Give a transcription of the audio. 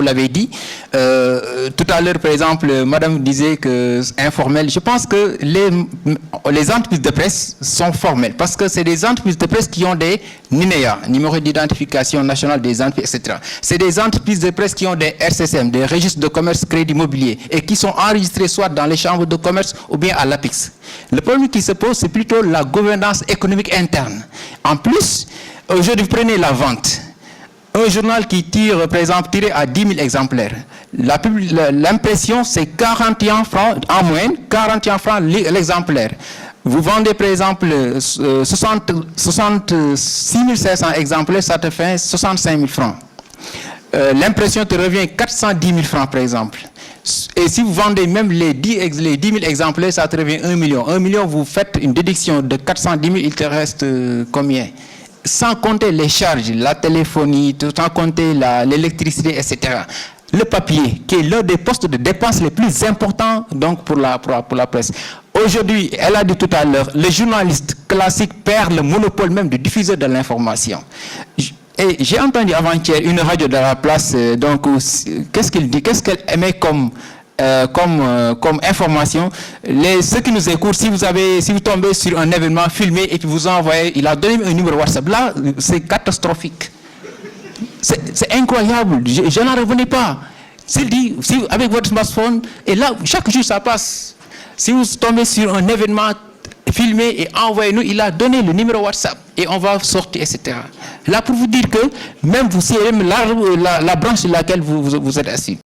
vous l'avez dit. Tout à l'heure, par exemple, madame disait que informel. Je pense que les entreprises de presse sont formelles parce que c'est des entreprises de presse qui ont des NINEA, numéro d'identification nationale des entreprises, etc. C'est des entreprises de presse qui ont des RCCM, des registres de commerce crédit immobilier, et qui sont enregistrés soit dans les chambres de commerce ou bien à l'APIX. Le problème qui se pose, c'est plutôt la gouvernance économique interne. En plus, aujourd'hui, vous prenez la vente. Un journal qui tire, par exemple, tiré à 10 000 exemplaires. L'impression, c'est 41 francs en moyenne, 41 francs l'exemplaire. Vous vendez, par exemple, 66 500 exemplaires, ça te fait 65 000 francs. L'impression te revient 410 000 francs, par exemple. Et si vous vendez même les 10 000 exemplaires, ça te revient 1 million. 1 million, vous faites une déduction de 410 000, il te reste combien? Sans compter les charges, la téléphonie, sans compter l'électricité, etc. Le papier, qui est l'un des postes de dépenses les plus importants donc, pour la presse. Aujourd'hui, elle a dit tout à l'heure, le journaliste classique perd le monopole même du diffuseur de l'information. Et j'ai entendu avant-hier une radio de la place, donc qu'est-ce qu'il dit, qu'est-ce qu'elle émet comme information. Ceux qui nous écoutent, si vous tombez sur un événement filmé et puis vous envoyez, il a donné un numéro WhatsApp, là, c'est catastrophique. C'est incroyable, je n'en revenais pas. S'il dit, avec votre smartphone, et là, chaque jour ça passe. Si vous tombez sur un événement filmé et envoyez-nous, il a donné le numéro WhatsApp et on va sortir, etc. Là, pour vous dire que même vous, c'est la branche sur laquelle vous êtes assis.